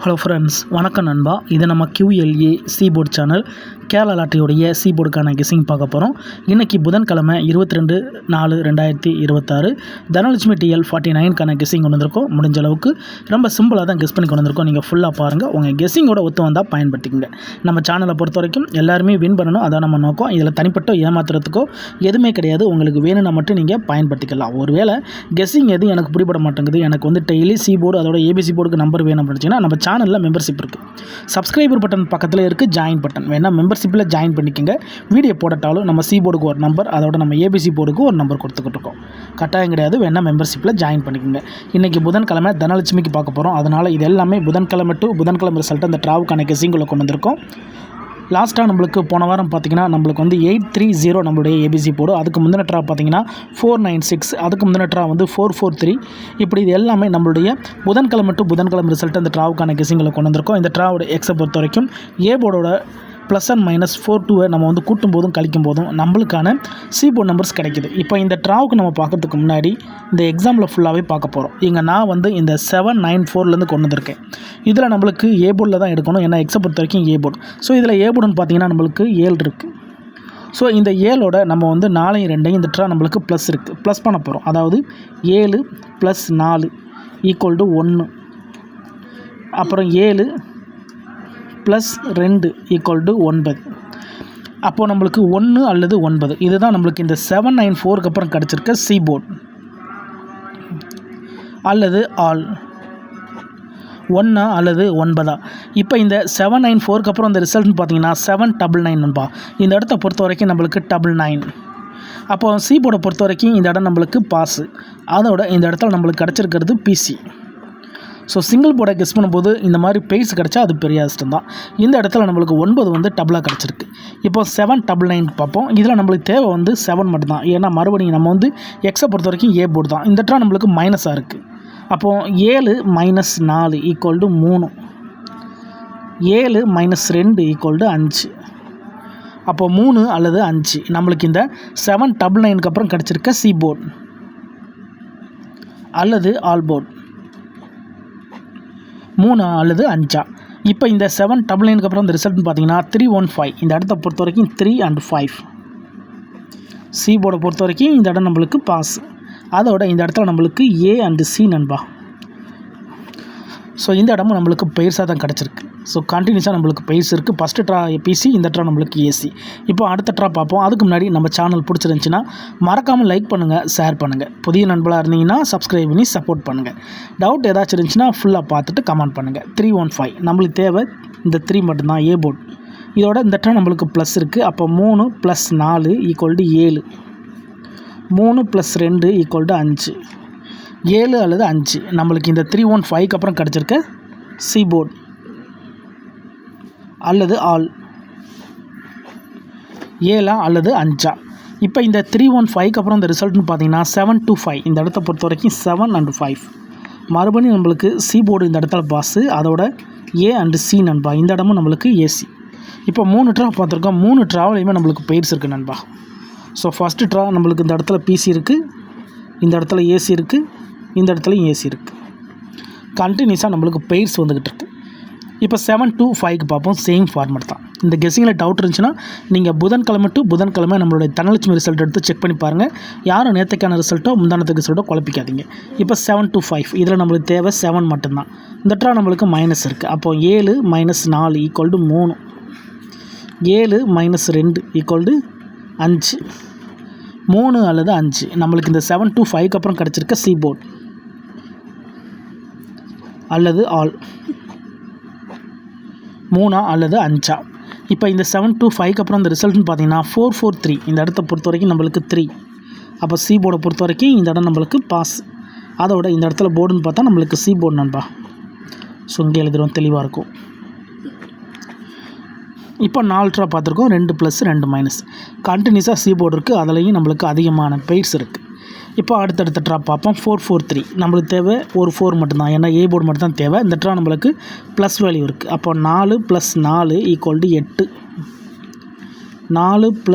Hello friends, வணக்கம் நண்பா. இது நம்ம QLA சீபோர்ட் சேனல். கேரளா லாட்டரியோடைய சீபோர்டுக்கான கெஸிங் பார்க்க போகிறோம். இன்றைக்கி புதன்கிழமை 22/4/2026 தனலட்சுமி TL 49க்கான கெஸிங் கொண்டு வந்திருக்கோம். முடிஞ்ச அளவுக்கு ரொம்ப சிம்பிளாக தான் கெஸ் பண்ணி கொண்டு வந்திருக்கோம். நீங்கள் ஃபுல்லாக பாருங்கள். உங்கள் கெஸிங்கோட ஒத்து வந்தால் பயன்படுத்திக்கங்க. நம்ம சேனலை பொறுத்த வரைக்கும் எல்லாருமே வின் பண்ணணும், அதான் நம்ம நோக்கம். இதில் தனிப்பட்ட ஏமாத்துறதுக்கோ எதுவுமே கிடையாது. உங்களுக்கு வேணும்னா மட்டும் நீங்கள் பயன்படுத்திக்கலாம். ஒருவேளை கெஸிங் எது எனக்கு பிடிபட மாட்டேங்குது, எனக்கு வந்து டெய்லி சீபோர்டு அதோட ABC போர்டுக்கு நம்பர் வேணும் அப்படின்னா நம்ம சேனலில் மெம்பர்ஷிப் இருக்குது. சப்ஸ்கிரைபர் பட்டன் பக்கத்தில் இருக்குது ஜாயின் பட்டன். வேணால் மெம்பர்ஷிப்பில் ஜாயின் பண்ணிக்கோங்க. வீடியோ போடட்டாலும் நம்ம சீபோர்டுக்கு ஒரு நம்பர், அதோட நம்ம ABC போர்டுக்கு ஒரு நம்பர் கொடுத்துக்கிட்டு இருக்கோம். கட்டாயம் கிடையாது. வேணால் மெம்பர்ஷிப்பில் ஜாயின் பண்ணிக்கோங்க. இன்றைக்கி புதன்கிழமை தனலட்சுமிக்கு பார்க்க போகிறோம். அதனால் இது எல்லாமே புதன்கிழமை டு புதன்கிழமை ரிசல்ட் அந்த ட்ராவுக்கான கெஸிங்குள்ளே கொண்டு வந்திருக்கோம். லாஸ்ட்டாக நம்மளுக்கு போன வாரம் பார்த்திங்கன்னா நம்மளுக்கு வந்து 830 நம்மளுடைய ABC போடு. அதுக்கு முந்தின ட்ரா பார்த்திங்கன்னா 496, அதுக்கு முந்தின ட்ரா வந்து 443. இப்படி இது எல்லாமே நம்மளுடைய புதன்கிழமை டு புதன்கிழமை ரிசல்ட் அந்த ட்ராவுக்கான கெஸிங்கில் கொண்டு வந்திருக்கோம். இந்த ட்ராவோட எக்ஸை பொறுத்த வரைக்கும் ஏ போர்டோட +& -42 நம்ம வந்து கூட்டும் போதும் கழிக்கும் போதும் நம்மளுக்கான சீபோர்ட் நம்பர்ஸ் கிடைக்குது. இப்போ இந்த ட்ராவுக்கு நம்ம பார்க்கறதுக்கு முன்னாடி இந்த எக்ஸாம்பிள் ஃபுல்லாகவே பார்க்க போகிறோம். இங்கே நான் வந்து இந்த 794லேருந்து கொண்டு வந்திருக்கேன். இதில் நம்மளுக்கு ஏ போர்டில் தான் எடுக்கணும், ஏன்னா எக்ஸை பொறுத்த வரைக்கும் ஏ போர்டு. ஸோ இதில் ஏ போர்டுன்னு பார்த்தீங்கன்னா நம்மளுக்கு 7 இருக்குது. ஸோ இந்த 7ஓட நம்ம வந்து 4 2 இந்த ட்ரா நம்மளுக்கு ப்ளஸ் இருக்குது, ப்ளஸ் பண்ண போகிறோம். அதாவது 7 + 4 = 1. அப்புறம் 7 + 2 = 9. அப்போது நம்மளுக்கு 1 அல்லது 9 இதுதான் நம்மளுக்கு இந்த 794க்கு அப்புறம் கிடச்சிருக்க சீபோர்ட் அல்லது ஆல் 1 அல்லது 9. இப்போ இந்த 794க்கு அப்புறம் இந்த ரிசல்ட்னு பார்த்தீங்கன்னா 799 இந்த இடத்த பொறுத்த வரைக்கும் நம்மளுக்கு 99. அப்போது சீபோர்டை பொறுத்த வரைக்கும் இந்த இடம் நம்மளுக்கு பாஸு, அதோட இந்த இடத்துல நம்மளுக்கு கிடச்சிருக்கிறது PC. ஸோ சிங்கிள் போர்டை கெஸ் பண்ணும்போது இந்த மாதிரி பெய்ஸ் கிடச்சா அது பெரிய அதிர்ஷ்டம் தான். இந்த இடத்துல நம்மளுக்கு 9 வந்து டபுளாக கிடச்சிருக்கு. இப்போ 799 பார்ப்போம். இதில் நம்மளுக்கு தேவை வந்து 7 மட்டும்தான். ஏன்னா மறுபடியும் நம்ம வந்து எக்ஸை பொறுத்த வரைக்கும் ஏ போர்டு தான். இந்த ட்ரா நம்மளுக்கு மைனஸாக இருக்குது. அப்போது 7 - 4 = 3. 7 - 2 = 5. அப்போது 3 அல்லது 5 நம்மளுக்கு இந்த 799க்கு அப்புறம் கிடச்சிருக்க சி போர்டு அல்லது ஆல் போர்டு 3 அல்லது 5. இப்போ இந்த 799க்கு அப்புறம் இந்த ரிசல்ட்னு பார்த்தீங்கன்னா 315 இந்த இடத்த பொறுத்த வரைக்கும் 3 and 5. சி போர்டை பொறுத்த வரைக்கும் இந்த இடம் நம்மளுக்கு பாஸ், அதோட இந்த இடத்துல நம்மளுக்கு A and C நண்பா. ஸோ இந்த இடமும் நம்மளுக்கு பெயர்ஸாக தான் கிடச்சிருக்கு. ஸோ கண்டினியூஸாக நம்மளுக்கு பெயர்ஸ் இருக்குது. ஃபஸ்ட்டு ட்ரா PC, இந்த ட்ரா நம்மளுக்கு AC. இப்போ அடுத்த ட்ரா பார்ப்போம். அதுக்கு முன்னாடி நம்ம சேனல் பிடிச்சிருந்துச்சின்னா மறக்காமல் லைக் பண்ணுங்கள், ஷேர் பண்ணுங்கள். புதிய நண்பர்களாக இருந்தீங்கன்னா சப்ஸ்கிரைப் பண்ணி சப்போர்ட் பண்ணுங்கள். டவுட் ஏதாச்சும் இருந்துச்சுன்னா ஃபுல்லாக பார்த்துட்டு கமெண்ட் பண்ணுங்கள். 315 நம்மளுக்கு தேவை இந்த 3 மட்டும்தான் ஏ போர்டு. இதோட இந்த ட்ரா நம்மளுக்கு ப்ளஸ் இருக்குது. அப்போ 3 + 4 = 7. 3 + 2 = 5. 7 அல்லது 5 நம்மளுக்கு இந்த 315க்கு அப்புறம் கிடச்சிருக்க சி போர்டு அல்லது ஆல் 7 அல்லது 5. இப்போ இந்த 315க்கு அப்புறம் இந்த ரிசல்ட்னு பார்த்தீங்கன்னா 725 இந்த இடத்த பொறுத்த வரைக்கும் 7 and 5 மறுபடியும் நம்மளுக்கு சி போர்டு இந்த இடத்துல பாஸு, அதோட A and C நண்பா. இந்த இடமும் நம்மளுக்கு AC. இப்போ 3 ட்ரா பார்த்துருக்கோம். 3 ட்ராவிலையுமே நம்மளுக்கு பெயர்ஸ் இருக்குது நண்பா. ஸோ ஃபஸ்ட்டு ட்ரா நம்மளுக்கு இந்த இடத்துல PC இருக்குது, இந்த இடத்துல AC இருக்குது, இந்த இடத்துலையும் AC இருக்குது. கண்டினியூஸாக நம்மளுக்கு பெயர்ஸ் வந்துக்கிட்டு இருக்குது. இப்போ 725க்கு பார்ப்போம். சேம் ஃபார்மேட் தான். இந்த கெஸிங்கில் டவுட் இருந்துச்சுன்னா நீங்கள் புதன்கிழமை டு புதன்கிழமை நம்மளுடைய தனலட்சுமி ரிசல்ட் எடுத்து செக் பண்ணி பாருங்கள். யாரும் நேற்றுக்கான ரிசல்ட்டோ முந்தானத்துக்கு ரிசல்ட்டோ குழப்பிக்காதீங்க. இப்போ 725 இதில் நம்மளுக்கு தேவை 7 மட்டும்தான். இந்த ட்ரா நம்மளுக்கு மைனஸ் இருக்குது. அப்போது 7 - 4 = 3. 7 - 2 = 5. 3 அல்லது 5 நம்மளுக்கு இந்த 725க்கு அப்புறம் கிடச்சிருக்க சி போர்டு அல்லது ஆல் 3 அல்லது 5. இப்போ இந்த 725க்கு அப்புறம் இந்த ரிசல்ட்னு பார்த்தீங்கன்னா 443 இந்த இடத்த பொறுத்த வரைக்கும் நம்மளுக்கு 3. அப்போ சி போர்டை பொறுத்த வரைக்கும் இந்த இடம் நம்மளுக்கு பாஸ், அதோட இந்த இடத்துல போர்டுன்னு பார்த்தா நம்மளுக்கு சி போர்டு நண்பா. ஸோ இங்கே எழுதுகிறோம், தெளிவாக இருக்கும். இப்போ 4 ட்ரா பார்த்துருக்கோம். 2 + 2 - கண்டினியூஸாக சி போர்டு இருக்குது, அதுலேயும் நம்மளுக்கு அதிகமான பெயர்ஸ் இருக்குது. இப்போ அடுத்தடுத்த ட்ரா பார்ப்போம். 443 நம்மளுக்கு தேவை ஒரு 4 மட்டும்தான், ஏன்னா ஏ போர்டு மட்டும் தான் தேவை. இந்த ட்ரா நம்மளுக்கு ப்ளஸ் வேல்யூ இருக்குது. அப்போ 4 + 4 = 8. 4 +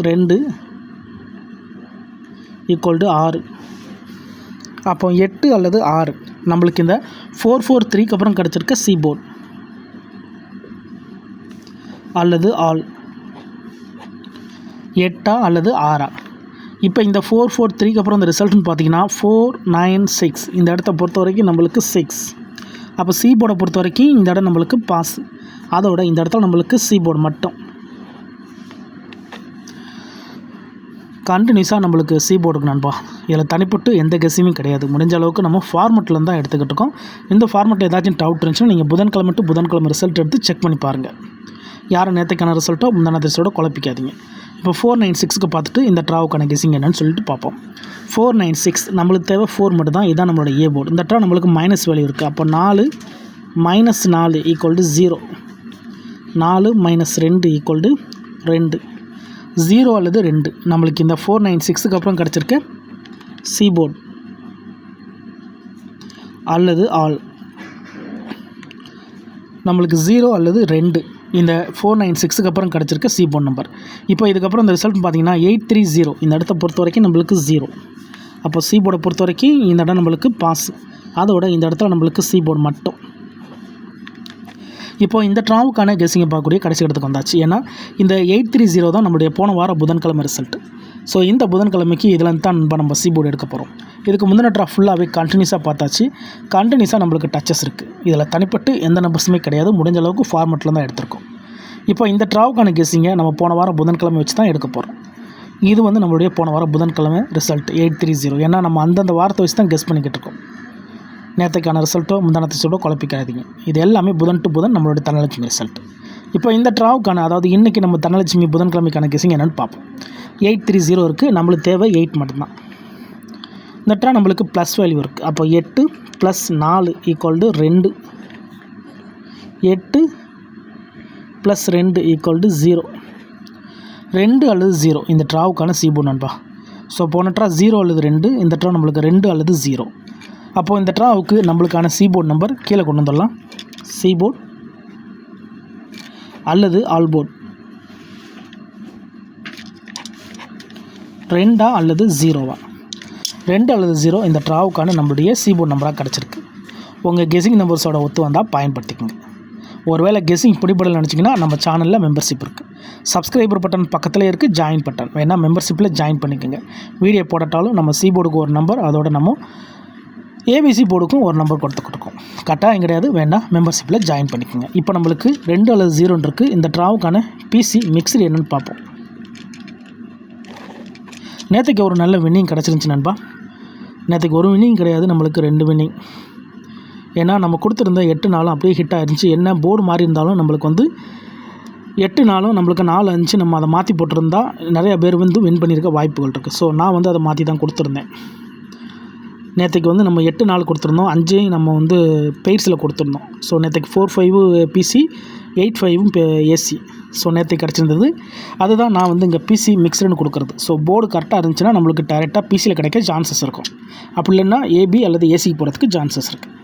2 = 6. அப்போ 8 அல்லது 6 நம்மளுக்கு இந்த 443க்கு அப்புறம் கிடச்சிருக்க சி போர்டு அல்லது ஆல் 8 அல்லது 6. இப்போ இந்த 443க்கு அப்புறம் இந்த ரிசல்ட்னு பார்த்தீங்கன்னா 496. இந்த இடத்த பொறுத்த வரைக்கும் நம்மளுக்கு 6. அப்போ சி போர்டை பொறுத்த வரைக்கும் இந்த இடம் நம்மளுக்கு பாஸ். அதோட இந்த இடத்துல நம்மளுக்கு சி போர்டு மட்டும் கண்டினியூஸாக நம்மளுக்கு சி போர்டுக்கு நண்பா. இதில் தனிப்பட்டு எந்த கெஸ்ஸுமே கிடையாது. முடிஞ்ச அளவுக்கு நம்ம ஃபார்மெட்டில் தான் எடுத்துக்கிட்டு இருக்கோம். இந்த ஃபார்மெட்டில் ஏதாச்சும் டவுட் இருந்துச்சுன்னா நீங்கள் புதன்கிழமை டு புதன்கிழமை ரிசல்ட் எடுத்து செக் பண்ணி பாருங்கள். யாரும் நேற்றுக்கான ரிசல்ட்டோ முந்தான ரிசல்ட்டோ குழப்பிக்காதீங்க. இப்போ 496க்கு பார்த்துட்டு இந்த ட்ராவுக்கான கெஸ்ஸிங் என்னன்னு சொல்லிட்டு பார்ப்போம். 496 நம்மளுக்கு தேவை 4 மட்டும் தான். இதுதான் நம்மளோட ஏ போர்டு. இந்த ட்ரா நம்மளுக்கு மைனஸ் வேல்யூ இருக்குது. அப்போ 4 - 4 = 0. 4 - 2 = 2. 0 அல்லது 2 நம்மளுக்கு இந்த 496க்கு அப்புறம் கிடச்சிருக்க சி போர்டு அல்லது ஆல். நம்மளுக்கு 0 அல்லது 2 இந்த 496க்கு அப்புறம் கிடச்சிருக்க சி போர்டு நம்பர். இப்போ இதுக்கப்புறம் இந்த ரிசல்ட் பார்த்தீங்கன்னா 830 இந்த இடத்த பொறுத்த வரைக்கும் நம்மளுக்கு 0. அப்போ சி போர்டை பொறுத்த வரைக்கும் இந்த இடம் நம்மளுக்கு பாஸ். அதோட இந்த இடத்துல நம்மளுக்கு சி போர்டு மட்டும். இப்போ இந்த ட்ராவுக்கான கெஸ்ஸிங்கை பார்க்கக்கூடிய கடைசி இடத்துக்கு வந்தாச்சு. ஏன்னா இந்த 830 தான் நம்மளுடைய போன வாரம் புதன்கிழமை ரிசல்ட். ஸோ இந்த புதன்கிழமைக்கு இதில் தான் நம்ம சி போர்டு எடுக்க போகிறோம். இதுக்கு முந்தின ட்ரா ஃபுல்லாகவே கண்டினியூஸாக பார்த்தாச்சு. கண்டினியூஸாக நம்மளுக்கு டச்சஸ் இருக்குது. இதில் தனிப்பட்டு எந்த நம்பர்ஸுமே கிடையாது. முடிஞ்ச அளவுக்கு ஃபார்மெட்டில் தான் எடுத்திருக்கோம். இப்போ இந்த ட்ராவுக்கான கெஸ்ஸிங்கை நம்ம போன வாரம் புதன்கிழமை வச்சு தான் எடுக்க போகிறோம். இது வந்து நம்மளுடைய போன வாரம் புதன்கிழமை ரிசல்ட் 830. ஏன்னா நம்ம அந்தந்த வாரத்தை வச்சு தான் கெஸ் பண்ணிக்கிட்டு இருக்கோம். நேற்றுக்கான ரிசல்ட்டோ முந்தானத்து ரிசல்ட்டோ குழப்பிக்காதீங்க. இது எல்லாமே புதன் டு புதன் நம்மளுடைய தனலட்சுமி ரிசல்ட். இப்போ இந்த ட்ராவுக்கான அதாவது இன்றைக்கி நம்ம தனலட்சுமி புதன்கிழமைக்கான கெஸ்ஸிங் என்னென்னு பார்ப்போம். 830 இருக்குது. நம்மளுக்கு தேவை 8 மட்டும்தான். இந்த ட்ரா நம்மளுக்கு ப்ளஸ் வேல்யூ இருக்குது. அப்போ 8 + 4 = 2. 8 + 2 = 0. 2 அல்லது 0 இந்த ட்ராவுக்கான சி போர்டு நண்பா. ஸோ போன ட்ரா 0 அல்லது 2. இந்த ட்ரா நம்மளுக்கு 2 அல்லது 0. அப்போது இந்த ட்ராவுக்கு நம்மளுக்கான சி போர்டு நம்பர் கீழே கொண்டு வந்துடலாம். சி போர்டு அல்லது ஆல் போர்டு 2 அல்லது 0. 2 அல்லது 0 இந்த ட்ராவுக்கான நம்மளுடைய சி போர்டு நம்பராக கிடச்சிருக்கு. உங்கள் கெஸ்ஸிங் நம்பர்ஸோட ஒத்து வந்தால் பயன்படுத்திக்கோங்க. ஒருவேளை கெஸ்ஸிங் பிடிபடலை நினச்சிங்கன்னா நம்ம சேனலில் மெம்பர்ஷிப் இருக்குது. சப்ஸ்கிரைபர் பட்டன் பக்கத்தில் இருக்குது. ஜாயின் பட்டன் வேணால் மெம்பர்ஷிப்பில் ஜாயின் பண்ணிக்கோங்க. வீடியோ போடட்டாலும் நம்ம சி போர்டுக்கு ஒரு நம்பர், அதோட நம்ம ஏபிசி போர்டுக்கும் ஒரு நம்பர் கொடுத்துக்கிட்டுருக்கோம். கட்டாயம் கிடையாது. வேணால் மெம்பர்ஷிப்பில் ஜாயின் பண்ணிக்கோங்க. இப்போ நம்மளுக்கு 2 அல்லது 0 இருக்குது. இந்த ட்ராவுக்கான பிசி மிக்சர் என்னென்னு பார்ப்போம். நேற்றுக்கு ஒரு நல்ல வின்னிங் கிடச்சிருந்துச்சு நண்பா. நேற்றுக்கு ஒரு வின்னிங் கிடையாது, நம்மளுக்கு 2 வின்னிங். ஏன்னா நம்ம கொடுத்துருந்த 8 நாளும் அப்படியே ஹிட் ஆகிருந்துச்சி. என்ன போர்டு மாறி இருந்தாலும் நம்மளுக்கு வந்து 8 நாளும் நம்மளுக்கு 4 5 நம்ம அதை மாற்றி போட்டிருந்தா நிறையா பேர் வந்து வின் பண்ணியிருக்க வாய்ப்புகள் இருக்குது. ஸோ நான் வந்து அதை மாற்றி தான் கொடுத்துருந்தேன். நேற்றுக்கு வந்து நம்ம 8 நாள் கொடுத்துருந்தோம். 5 நம்ம வந்து பெய்ட்ஸில் கொடுத்துருந்தோம். ஸோ நேற்றுக்கு 4-5 பிசி, 8-5 ஏசி. ஸோ நேற்றுக்கு கிடச்சிருந்தது. அதுதான் நான் வந்து இங்கே பிசி மிக்சர்னு கொடுக்குறது. ஸோ போர்டு கரெக்டாக இருந்துச்சுன்னா நம்மளுக்கு டேரெக்டாக பிசியில் கிடைக்க சான்சஸ் இருக்கும். அப்படி இல்லைன்னா ஏபி அல்லது ஏசிக்கு போகிறதுக்கு சான்சஸ் இருக்குது.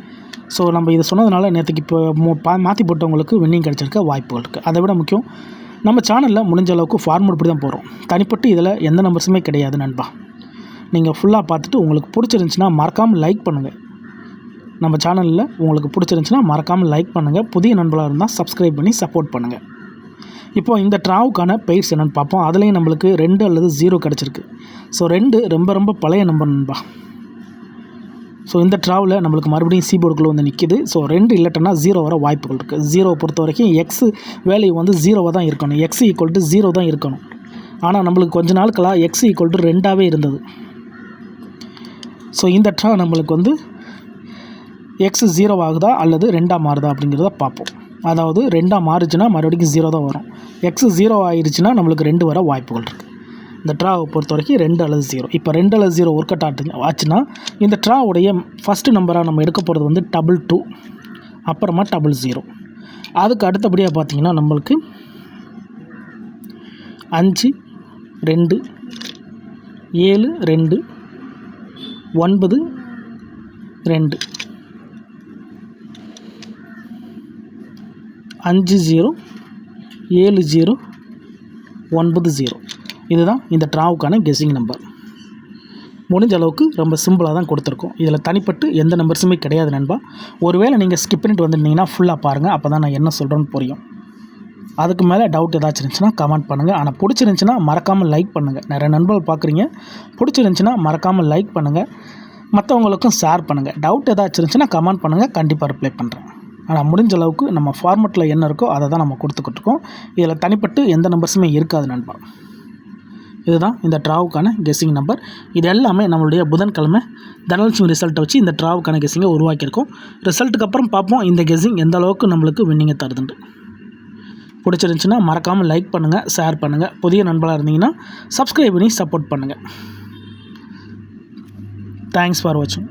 ஸோ நம்ம இதை சொன்னதுனால நேற்றுக்கு இப்போ மாற்றி போட்டவங்களுக்கு வின்னிங் கிடச்சிருக்க வாய்ப்புகள் இருக்குது. அதை விட முக்கியம் நம்ம சேனலில் முடிஞ்ச அளவுக்கு ஃபார்மெட் இப்படி தான் போகிறோம். தனிப்பட்டு இதில் எந்த நம்பர்ஸுமே கிடையாது நண்பா. நீங்கள் ஃபுல்லாக பார்த்துட்டு உங்களுக்கு பிடிச்சிருந்துச்சின்னா மறக்காமல் லைக் பண்ணுங்கள். நம்ம சேனலில் உங்களுக்கு பிடிச்சிருந்துச்சின்னா மறக்காமல் லைக் பண்ணுங்கள். புதிய நண்பர்களாக இருந்தால் சப்ஸ்கிரைப் பண்ணி சப்போர்ட் பண்ணுங்கள். இப்போது இந்த ட்ராவுக்கான பெய்ட்ஸ் என்னென்னு பார்ப்போம். அதுலேயும் நம்மளுக்கு 2 அல்லது 0 கிடச்சிருக்கு. ஸோ 2 ரொம்ப ரொம்ப பழைய நம்பர் நண்பா. ஸோ இந்த ட்ராவில் நம்மளுக்கு மறுபடியும் சி போர்டுக்குள்ளே வந்து நிற்கிது. ஸோ 2 இல்லைட்டனா 0 வர வாய்ப்புகள் இருக்குது. 0 பொறுத்த வரைக்கும் எக்ஸ் வேல்யூ வந்து 0 தான் இருக்கணும். எக்ஸ் = 0 தான் இருக்கணும். ஆனால் நம்மளுக்கு கொஞ்ச நாட்களாக எக்ஸ் = 2ஆகவே இருந்தது. ஸோ இந்த ட்ரா நம்மளுக்கு வந்து எக்ஸ் 0 ஆகுதா அல்லது 2ஆக மாறுதா அப்படிங்கிறத பார்ப்போம். அதாவது 2ஆக மாறுச்சுன்னா மறுபடியும் 0 தான் வரும். எக்ஸ் 0 ஆயிடுச்சுன்னா நம்மளுக்கு 2 வர வாய்ப்புகள் இருக்குது. இந்த ட்ராவை பொறுத்த வரைக்கும் 2 அல்லது 0. இப்போ 2 அல்லது 0 ஒர்க் அவுட் ஆச்சுன்னா இந்த ட்ராவுடைய ஃபஸ்ட்டு நம்பராக நம்ம எடுக்க போகிறது வந்து 22, அப்புறமா 00. அதுக்கு அடுத்தபடியாக பார்த்திங்கன்னா நம்மளுக்கு 5 2 7 2 9 2 5 0 7 0 9 0. இதுதான் இந்த ட்ராவுக்கான கெஸ்ஸிங் நம்பர். முடிஞ்ச அளவுக்கு ரொம்ப சிம்பிளாக தான் கொடுத்துருக்கோம். இதில் தனிப்பட்டு எந்த நம்பர்ஸுமே கிடையாது நண்பா. ஒருவேளை நீங்கள் ஸ்கிப் பண்ணிட்டு வந்துருந்தீங்கன்னா ஃபுல்லாக பாருங்கள், அப்போ தான் நான் என்ன சொல்கிறேன்னு புரியும். அதுக்கு மேலே டவுட் ஏதாச்சும் இருந்துச்சுன்னா கமெண்ட் பண்ணுங்கள். ஆனால் பிடிச்சிருந்துச்சின்னா மறக்காமல் லைக் பண்ணுங்கள். நிறைய நண்பர்கள் பார்க்குறீங்க, பிடிச்சிருந்துச்சின்னா மறக்காமல் லைக் பண்ணுங்கள், மற்றவங்களுக்கும் ஷேர் பண்ணுங்கள். டவுட் ஏதாச்சும் இருந்துச்சுன்னா கமெண்ட் பண்ணுங்கள், கண்டிப்பாக ரிப்ளை பண்ணுறேன். ஆனால் முடிஞ்ச அளவுக்கு நம்ம ஃபார்மெட்டில் என்ன இருக்கோ அதை தான் நம்ம கொடுத்துக்கிட்டுருக்கோம். இதில் தனிப்பட்டு எந்த நம்பர்ஸுமே இருக்காது நண்பா. இதுதான் இந்த ட்ராவுக்கான கெஸ்ஸிங் நம்பர். இது எல்லாமே நம்மளுடைய புதன்கிழமை தனலட்சுமி ரிசல்ட்டை வச்சு இந்த ட்ராவுக்கான கெஸ்ஸிங்கை உருவாக்கியிருக்கோம். ரிசல்ட்டுக்கு அப்புறம் பார்ப்போம் இந்த கெஸ்ஸிங் எந்த அளவுக்கு நம்மளுக்கு வின்னிங்கை தருதுண்டு. பிடிச்சிருந்துச்சின்னா மறக்காமல் லைக் பண்ணுங்கள், ஷேர் பண்ணுங்கள். புதிய நண்பராக இருந்தீங்கன்னா சப்ஸ்கிரைப் பண்ணி சப்போர்ட் பண்ணுங்கள். தேங்க்ஸ் ஃபார் வாட்சிங்.